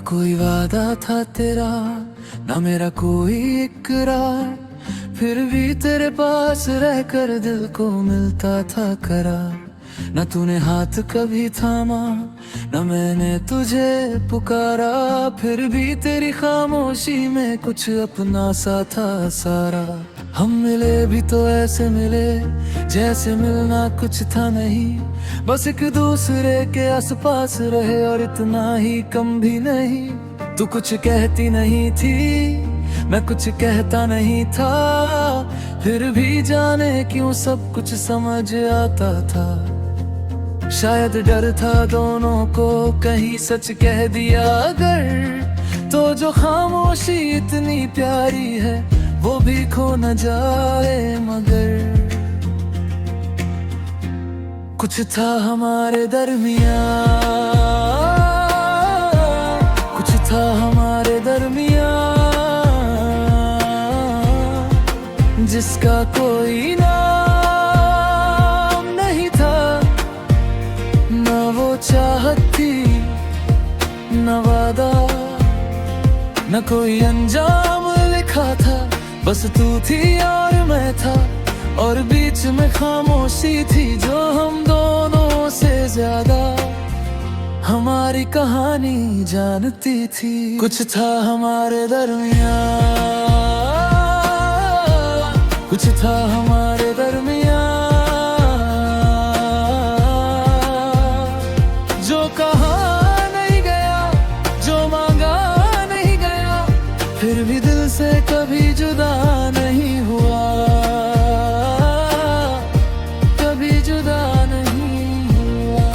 कोई वादा था तेरा, ना मेरा कोई इकरार, फिर भी तेरे पास रहकर दिल को मिलता था करार। न तूने हाथ कभी थामा, न मैंने तुझे पुकारा, फिर भी तेरी खामोशी में कुछ अपना सा था सारा। हम मिले भी तो ऐसे मिले जैसे मिलना कुछ था नहीं, बस एक दूसरे के आसपास रहे और इतना ही कम भी नहीं। तू कुछ कहती नहीं थी, मैं कुछ कहता नहीं था, फिर भी जाने क्यों सब कुछ समझ आता था। शायद डर था दोनों को कहीं सच कह दिया अगर, तो जो खामोशी इतनी प्यारी है वो भी खो न जाए। मगर कुछ था हमारे दरमियां, कुछ था हमारे दरमियां, जिसका कोई नाम नहीं था, न वो चाहत थी न वादा, न कोई अंजाम लिखा था, बस तू थी और मैं था, और बीच में खामोशी थी जो हम दोनों से ज्यादा हमारी कहानी जानती थी। कुछ था हमारे दरमियां, कुछ था हमारे दरमियां, जो कहा नहीं गया, जो मांगा नहीं गया, फिर भी दिल से कभी जुदा नहीं हुआ, कभी जुदा नहीं हुआ।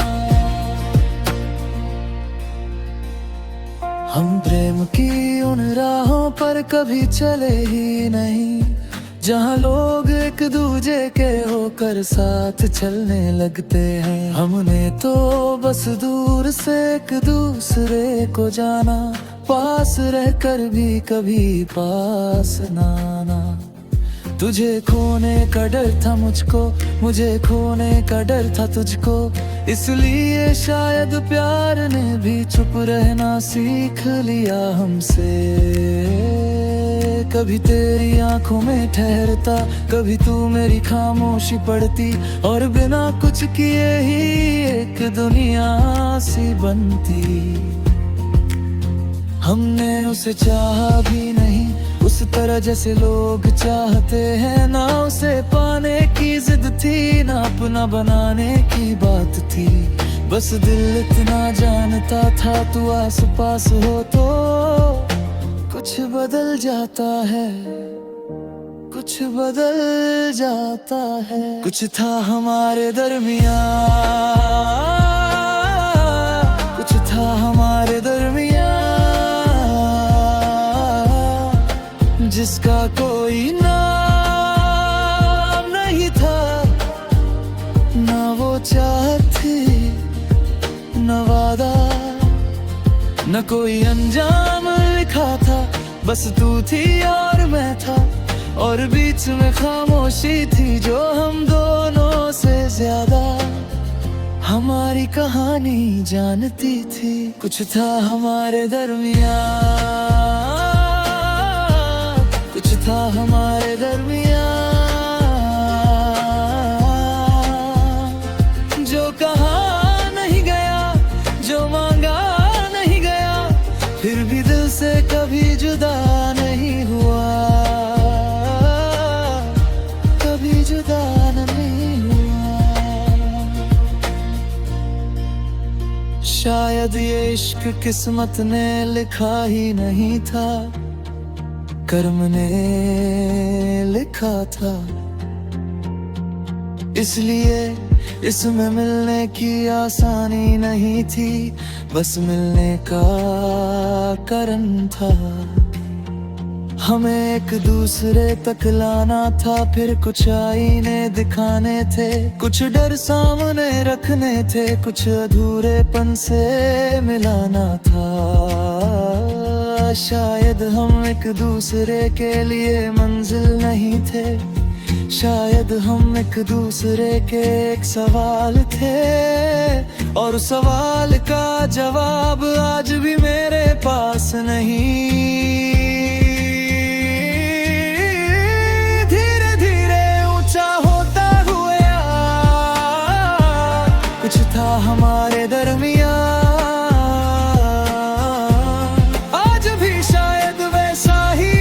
हम प्रेम की उन राहों पर कभी चले ही नहीं, जहाँ लोग एक दूजे के होकर साथ चलने लगते हैं। हमने तो बस दूर से एक दूसरे को जाना, पास रहकर भी कभी पास ना आना। तुझे खोने का डर था मुझको, मुझे खोने का डर था तुझको, इसलिए शायद प्यार ने भी चुप रहना सीख लिया हमसे। कभी तेरी आंखों में ठहरता, कभी तू मेरी खामोशी पढ़ती, और बिना कुछ किए ही एक दुनिया सी बनती। हमने उसे चाहा भी नहीं उस तरह जैसे लोग चाहते हैं, ना उसे पाने की जिद थी, ना अपना बनाने की बात थी, बस दिल इतना जानता था तू आस पास हो तो कुछ बदल जाता है, कुछ बदल जाता है। कुछ था हमारे दरमियां, कुछ था हमारे दरमियां, जिसका कोई नाम नहीं था, ना वो चाहत थी न वादा, न कोई अंजाम लिखा था, बस तू थी और मैं था, और बीच में खामोशी थी जो हम दोनों से ज्यादा हमारी कहानी जानती थी। कुछ था हमारे दरमियां, कुछ था हमारे दरमियां, जो कहा नहीं गया, जो मांगा नहीं गया, फिर भी दिल से कभी जुदा नहीं हुआ, कभी जुदा नहीं हुआ। शायद ये इश्क किस्मत ने लिखा ही नहीं था, कर्म ने लिखा था, इसलिए इसमें मिलने की आसानी नहीं थी, बस मिलने का करम था। हमें एक दूसरे तक लाना था, फिर कुछ आईने दिखाने थे, कुछ डर सामने रखने थे, कुछ अधूरेपन से मिलाना था। शायद हम एक दूसरे के लिए मंजिल नहीं थे, शायद हम एक दूसरे के एक सवाल थे, और उस सवाल का जवाब आज भी मेरे पास नहीं। धीरे धीरे ऊंचा होता हुआ कुछ था हमारे दरमियां, आज भी शायद वैसा ही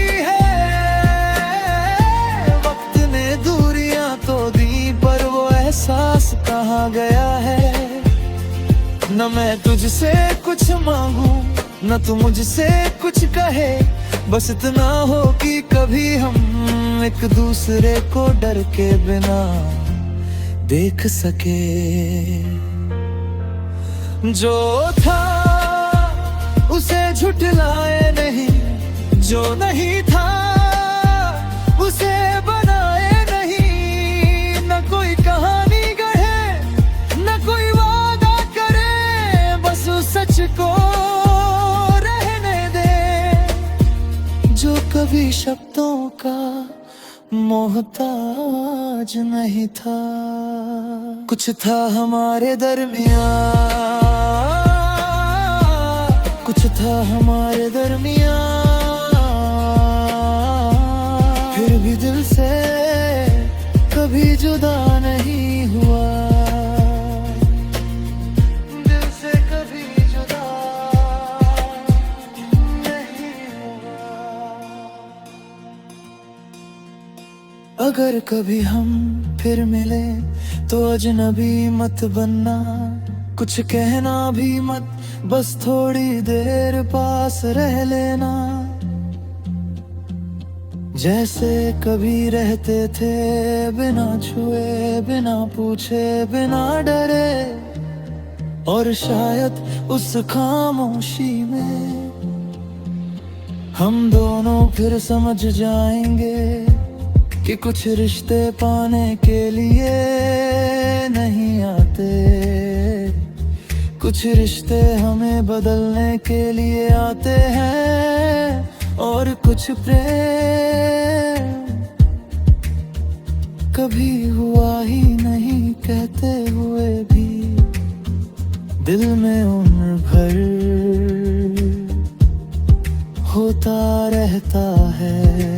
एहसास कहाँ गया है। न मैं तुझसे कुछ मांगू न तू मुझसे कुछ कहे, बस इतना हो कि कभी हम एक दूसरे को डर के बिना देख सके। जो था उसे झुठलाए नहीं, जो नहीं था उसे बनाए नहीं। न कोई कहानी गढ़े न कोई वादा करे, बस उस सच को रहने दे जो कभी शब्दों का मोहताज नहीं था। कुछ था हमारे दरमियां, कुछ था हमारे दरमियां, फिर भी दिल से कभी जुदा नहीं हुआ, दिल से कभी जुदा नहीं हुआ। अगर कभी हम फिर मिले तो अजनबी मत बनना, कुछ कहना भी मत, बस थोड़ी देर पास रह लेना। जैसे कभी रहते थे बिना छुए बिना पूछे बिना डरे, और शायद उस खामोशी में हम दोनों फिर समझ जाएंगे कि कुछ रिश्ते पाने के लिए नहीं आते, कुछ रिश्ते हमें बदलने के लिए आते हैं। और कुछ प्रेम कभी हुआ ही नहीं कहते हुए भी दिल में उम्र भर होता रहता है।